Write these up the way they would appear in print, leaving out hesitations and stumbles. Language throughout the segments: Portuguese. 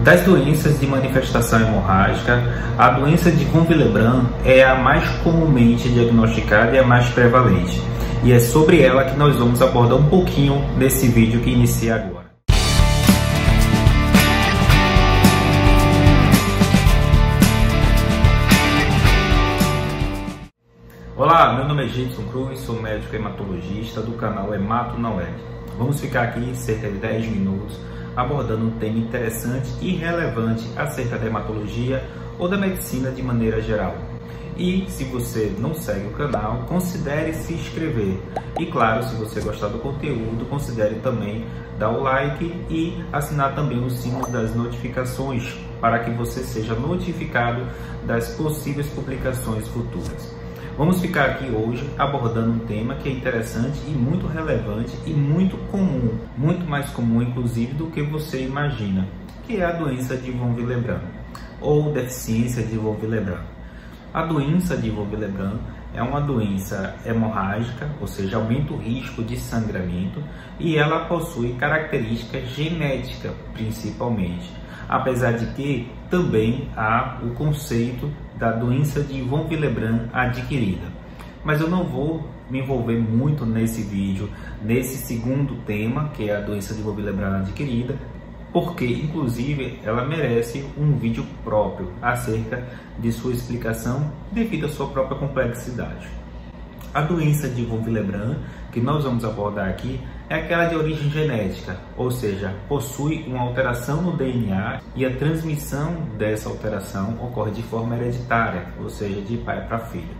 Das doenças de manifestação hemorrágica, a doença de von Willebrand é a mais comumente diagnosticada e a mais prevalente. E é sobre ela que nós vamos abordar um pouquinho nesse vídeo que inicia agora. Olá, meu nome é Gibson Cruz, sou médico hematologista do canal Hemato na Web. Vamos ficar aqui cerca de 10 minutos abordando um tema interessante e relevante acerca da hematologia ou da medicina de maneira geral. E se você não segue o canal, considere se inscrever. E claro, se você gostar do conteúdo, considere também dar o like e assinar também os sinos das notificações para que você seja notificado das possíveis publicações futuras. Vamos ficar aqui hoje abordando um tema que é interessante e muito relevante e muito comum, muito mais comum inclusive do que você imagina, que é a doença de von Willebrand ou deficiência de von Willebrand. A doença de von Willebrand é uma doença hemorrágica, ou seja, aumenta o risco de sangramento, e ela possui características genéticas principalmente, apesar de que também há o conceito da doença de von Willebrand adquirida. Mas eu não vou me envolver muito nesse vídeo, nesse segundo tema, que é a doença de von Willebrand adquirida, porque inclusive ela merece um vídeo próprio acerca de sua explicação devido à sua própria complexidade. A doença de von Willebrand que nós vamos abordar aqui é aquela de origem genética, ou seja, possui uma alteração no DNA e a transmissão dessa alteração ocorre de forma hereditária, ou seja, de pai para filho.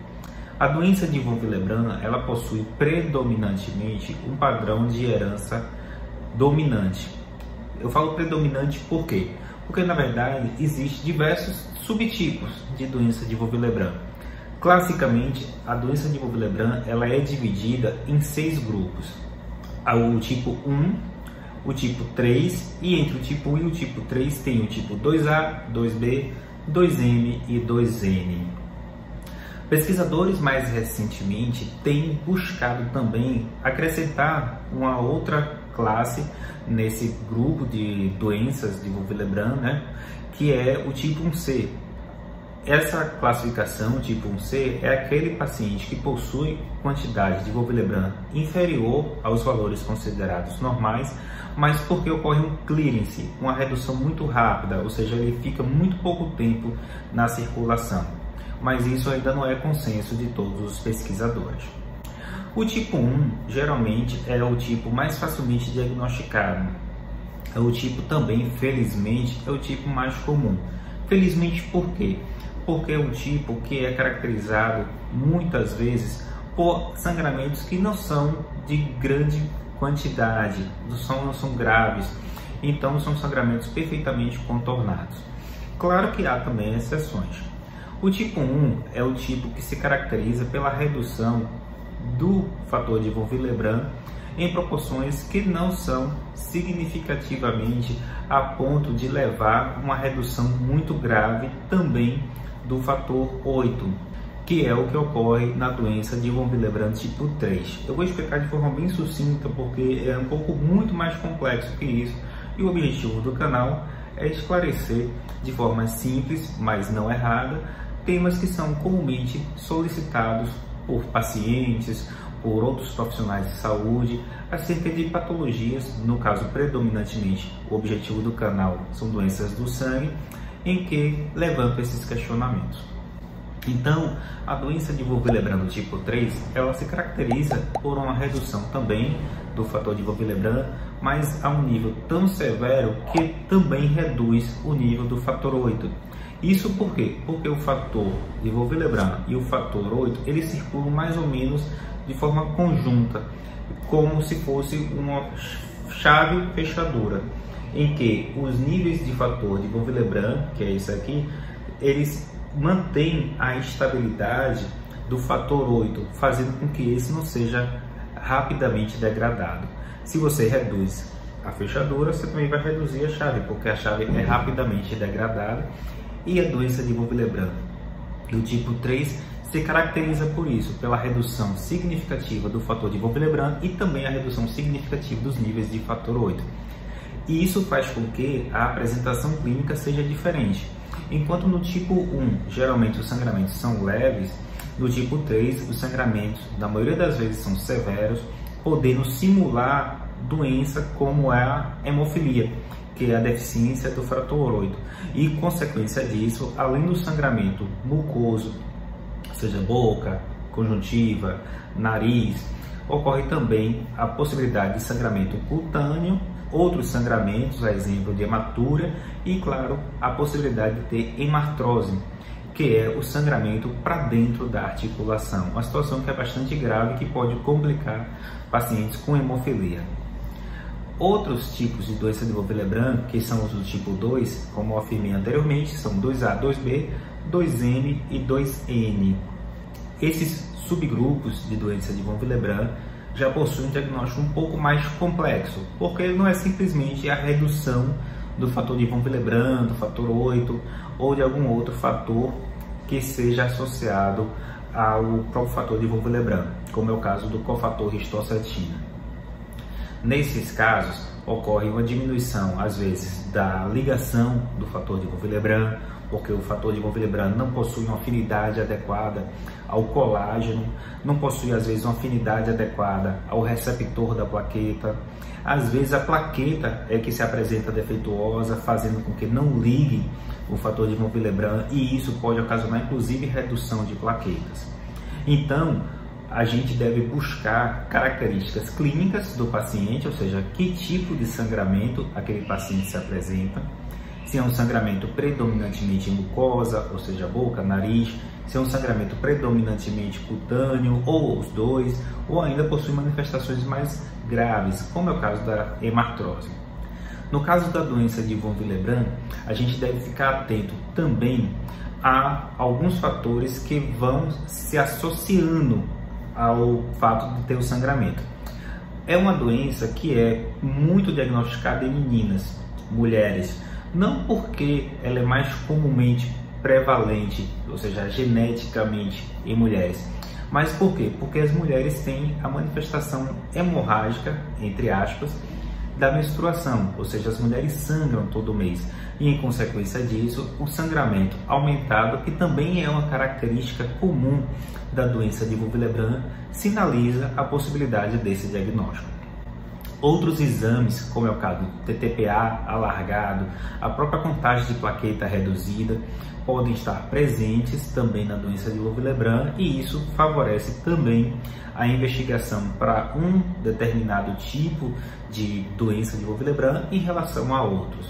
A doença de von Willebrand ela possui predominantemente um padrão de herança dominante. Eu falo predominante por quê? Porque na verdade existem diversos subtipos de doença de von Willebrand. Classicamente, a doença de von Willebrand ela é dividida em 6 grupos. O tipo 1, o tipo 3 e entre o tipo 1 e o tipo 3 tem o tipo 2A, 2B, 2M e 2N. Pesquisadores mais recentemente têm buscado também acrescentar uma outra classe nesse grupo de doenças de von Willebrand, que é o tipo 1C. Essa classificação tipo 1C é aquele paciente que possui quantidade de von Willebrand inferior aos valores considerados normais, mas porque ocorre um clearance, uma redução muito rápida, ou seja, ele fica muito pouco tempo na circulação. Mas isso ainda não é consenso de todos os pesquisadores. O tipo 1 geralmente é o tipo mais facilmente diagnosticado. É o tipo também, felizmente, é o tipo mais comum. Felizmente por quê? Porque é um tipo que é caracterizado muitas vezes por sangramentos que não são de grande quantidade, não são graves, então são sangramentos perfeitamente contornados. Claro que há também exceções. O tipo 1 é o tipo que se caracteriza pela redução do fator de von Willebrand em proporções que não são significativamente a ponto de levar uma redução muito grave também do fator 8, que é o que ocorre na doença de von Willebrand tipo 3. Eu vou explicar de forma bem sucinta porque é um pouco muito mais complexo que isso, e o objetivo do canal é esclarecer de forma simples, mas não errada, temas que são comumente solicitados por pacientes, por outros profissionais de saúde, acerca de patologias, no caso predominantemente o objetivo do canal são doenças do sangue, em que levanta esses questionamentos. Então, a doença de von Willebrand do tipo 3, ela se caracteriza por uma redução também do fator de von Willebrand, mas a um nível tão severo que também reduz o nível do fator 8. Isso por quê? Porque o fator de von Willebrand e o fator 8, eles circulam mais ou menos de forma conjunta, como se fosse uma chave fechadura, em que os níveis de fator de von Willebrand, que é isso aqui, eles mantêm a estabilidade do fator 8, fazendo com que esse não seja rapidamente degradado. Se você reduz a fechadura, você também vai reduzir a chave, porque a chave é rapidamente degradada. E a doença de von Willebrand do tipo 3 se caracteriza por isso, pela redução significativa do fator de von Willebrand e também a redução significativa dos níveis de fator 8. E isso faz com que a apresentação clínica seja diferente. Enquanto no tipo 1, geralmente os sangramentos são leves, no tipo 3, os sangramentos, na maioria das vezes, são severos, podendo simular doença como é a hemofilia, que é a deficiência do fator 8. E, consequência disso, além do sangramento mucoso, seja boca, conjuntiva, nariz, ocorre também a possibilidade de sangramento cutâneo, outros sangramentos, a exemplo de hematúria, e, claro, a possibilidade de ter hemartrose, que é o sangramento para dentro da articulação, uma situação que é bastante grave, que pode complicar pacientes com hemofilia. Outros tipos de doença de Von-Willebrand, que são os do tipo 2, como eu afirmei anteriormente, são 2A, 2B, 2M e 2N. Esses subgrupos de doença de Von-Willebrand já possuem um diagnóstico um pouco mais complexo, porque não é simplesmente a redução do fator de Von-Willebrand, do fator 8 ou de algum outro fator que seja associado ao próprio fator de Von-Willebrand, como é o caso do cofator histocetina. Nesses casos, ocorre uma diminuição, às vezes, da ligação do fator de Von-Willebrand, porque o fator de Von-Willebrand não possui uma afinidade adequada ao colágeno, não possui, às vezes, uma afinidade adequada ao receptor da plaqueta. Às vezes, a plaqueta é que se apresenta defeituosa, fazendo com que não ligue o fator de Von-Willebrand, e isso pode ocasionar, inclusive, redução de plaquetas. Então, a gente deve buscar características clínicas do paciente, ou seja, que tipo de sangramento aquele paciente se apresenta, se é um sangramento predominantemente em mucosa, ou seja, boca, nariz, se é um sangramento predominantemente cutâneo, ou os dois, ou ainda possui manifestações mais graves, como é o caso da hemartrose. No caso da doença de Von-Willebrand, a gente deve ficar atento também a alguns fatores que vão se associando ao fato de ter o sangramento. É uma doença que é muito diagnosticada em meninas, mulheres, não porque ela é mais comumente prevalente, ou seja, geneticamente em mulheres, mas por quê? Porque as mulheres têm a manifestação hemorrágica, entre aspas, da menstruação, ou seja, as mulheres sangram todo mês, e em consequência disso, o sangramento aumentado, que também é uma característica comum da doença de Von-Willebrand, sinaliza a possibilidade desse diagnóstico. Outros exames, como é o caso do TTPA alargado, a própria contagem de plaqueta reduzida, podem estar presentes também na doença de Von-Willebrand, e isso favorece também a investigação para um determinado tipo de doença de Von-Willebrand em relação a outros.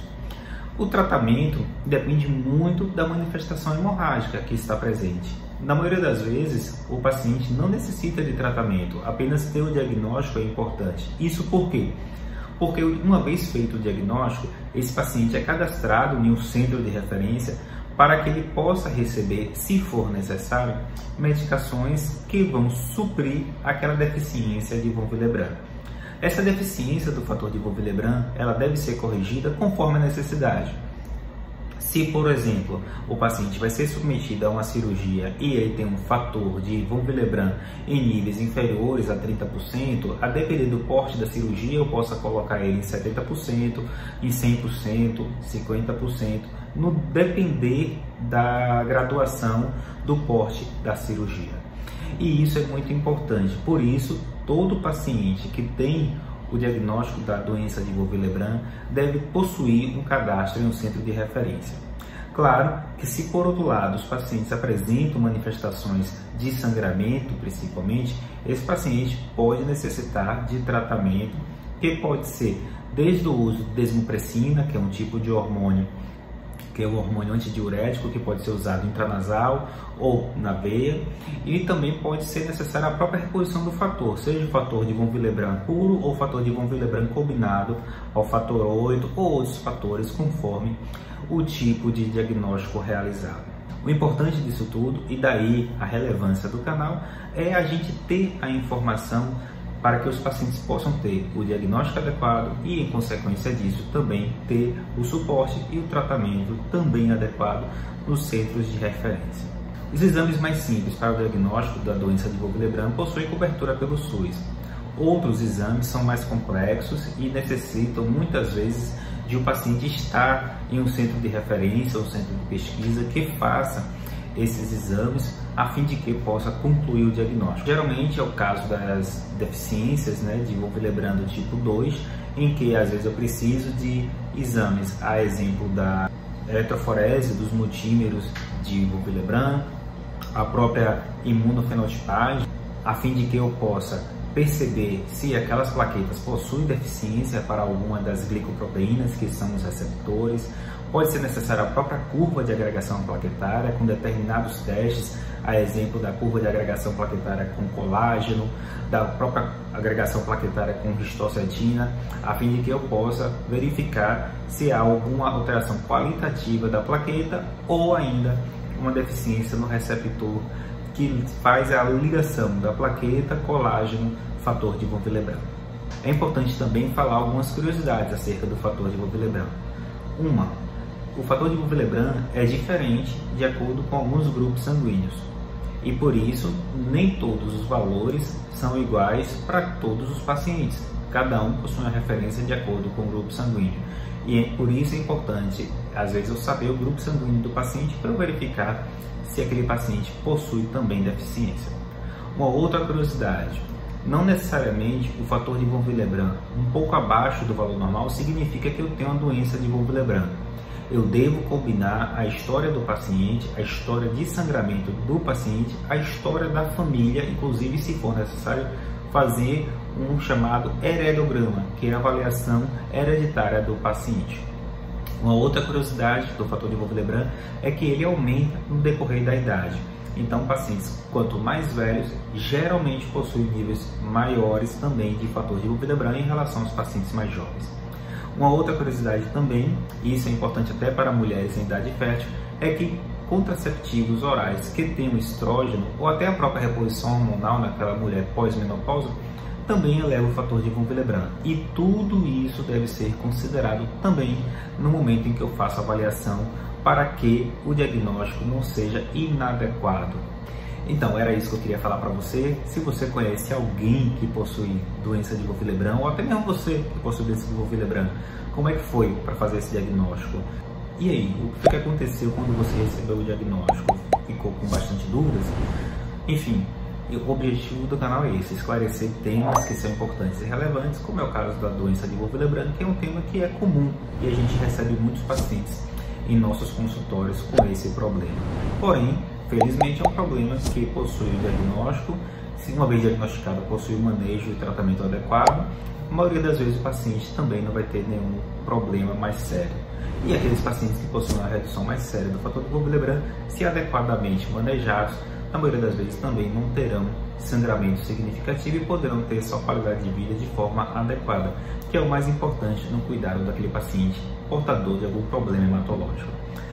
O tratamento depende muito da manifestação hemorrágica que está presente. Na maioria das vezes, o paciente não necessita de tratamento, apenas ter o diagnóstico é importante. Isso por quê? Porque uma vez feito o diagnóstico, esse paciente é cadastrado em um centro de referência para que ele possa receber, se for necessário, medicações que vão suprir aquela deficiência de Von-Willebrand. Essa deficiência do fator de Von-Willebrand, ela deve ser corrigida conforme a necessidade. Se, por exemplo, o paciente vai ser submetido a uma cirurgia e ele tem um fator de Von-Willebrand em níveis inferiores a 30%, a depender do porte da cirurgia, eu possa colocar ele em 70%, em 100%, 50%, no depender da graduação do porte da cirurgia. E isso é muito importante, por isso, todo paciente que tem o diagnóstico da doença de Von-Willebrand deve possuir um cadastro em um centro de referência. Claro que se por outro lado os pacientes apresentam manifestações de sangramento, principalmente, esse paciente pode necessitar de tratamento que pode ser desde o uso de desmopressina, que é um tipo de hormônio, que é o hormônio antidiurético, que pode ser usado intranasal ou na veia, e também pode ser necessária a própria reposição do fator, seja o fator de Von-Willebrand puro ou o fator de Von-Willebrand combinado ao fator 8 ou outros fatores, conforme o tipo de diagnóstico realizado. O importante disso tudo, e daí a relevância do canal, é a gente ter a informação para que os pacientes possam ter o diagnóstico adequado e, em consequência disso, também ter o suporte e o tratamento também adequado nos centros de referência. Os exames mais simples para o diagnóstico da doença de Von-Willebrand possuem cobertura pelo SUS. Outros exames são mais complexos e necessitam muitas vezes de o paciente estar em um centro de referência ou centro de pesquisa que faça esses exames a fim de que possa concluir o diagnóstico. Geralmente é o caso das deficiências, de von Willebrand do tipo 2, em que às vezes eu preciso de exames, a exemplo da eletroforese dos multímeros de von Willebrand, a própria imunofenotipagem, a fim de que eu possa perceber se aquelas plaquetas possuem deficiência para alguma das glicoproteínas, que são os receptores. Pode ser necessária a própria curva de agregação plaquetária com determinados testes, a exemplo da curva de agregação plaquetária com colágeno, da própria agregação plaquetária com histociatina, a fim de que eu possa verificar se há alguma alteração qualitativa da plaqueta ou ainda uma deficiência no receptor que faz a ligação da plaqueta, colágeno, fator de von Willebrand. É importante também falar algumas curiosidades acerca do fator de von Willebrand. O fator de von Willebrand é diferente de acordo com alguns grupos sanguíneos e por isso nem todos os valores são iguais para todos os pacientes. Cada um possui uma referência de acordo com o grupo sanguíneo e por isso é importante, às vezes, eu saber o grupo sanguíneo do paciente para eu verificar se aquele paciente possui também deficiência. Uma outra curiosidade, não necessariamente o fator de von Willebrand um pouco abaixo do valor normal significa que eu tenho uma doença de von Willebrand. Eu devo combinar a história do paciente, a história de sangramento do paciente, a história da família, inclusive se for necessário fazer um chamado heredograma, que é a avaliação hereditária do paciente. Uma outra curiosidade do fator de von Willebrand é que ele aumenta no decorrer da idade. Então, pacientes quanto mais velhos geralmente possuem níveis maiores também de fator de von Willebrand em relação aos pacientes mais jovens. Uma outra curiosidade também, e isso é importante até para mulheres em idade fértil, é que contraceptivos orais que tenham estrógeno ou até a própria reposição hormonal naquela mulher pós-menopausa também eleva o fator de von Willebrand. E tudo isso deve ser considerado também no momento em que eu faço a avaliação para que o diagnóstico não seja inadequado. Então, era isso que eu queria falar para você. Se você conhece alguém que possui doença de von Willebrand, ou até mesmo você que possui doença de von Willebrand, como é que foi para fazer esse diagnóstico? E aí, o que aconteceu quando você recebeu o diagnóstico? Ficou com bastante dúvidas? Enfim, o objetivo do canal é esse, esclarecer temas que são importantes e relevantes, como é o caso da doença de von Willebrand, que é um tema que é comum e a gente recebe muitos pacientes em nossos consultórios com esse problema. Porém, felizmente é um problema que possui o diagnóstico, se uma vez diagnosticado possui o manejo e tratamento adequado, a maioria das vezes o paciente também não vai ter nenhum problema mais sério. E aqueles pacientes que possuem uma redução mais séria do fator de von Willebrand, se adequadamente manejados, na maioria das vezes também não terão sangramento significativo e poderão ter sua qualidade de vida de forma adequada, que é o mais importante no cuidado daquele paciente portador de algum problema hematológico.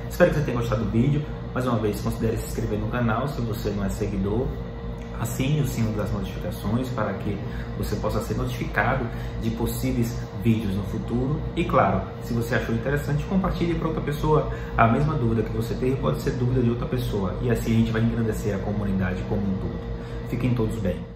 Espero que você tenha gostado do vídeo. Mais uma vez, considere se inscrever no canal se você não é seguidor. Assine o sino das notificações para que você possa ser notificado de possíveis vídeos no futuro. E claro, se você achou interessante, compartilhe para outra pessoa. A mesma dúvida que você teve pode ser dúvida de outra pessoa. E assim a gente vai engrandecer a comunidade como um todo. Fiquem todos bem.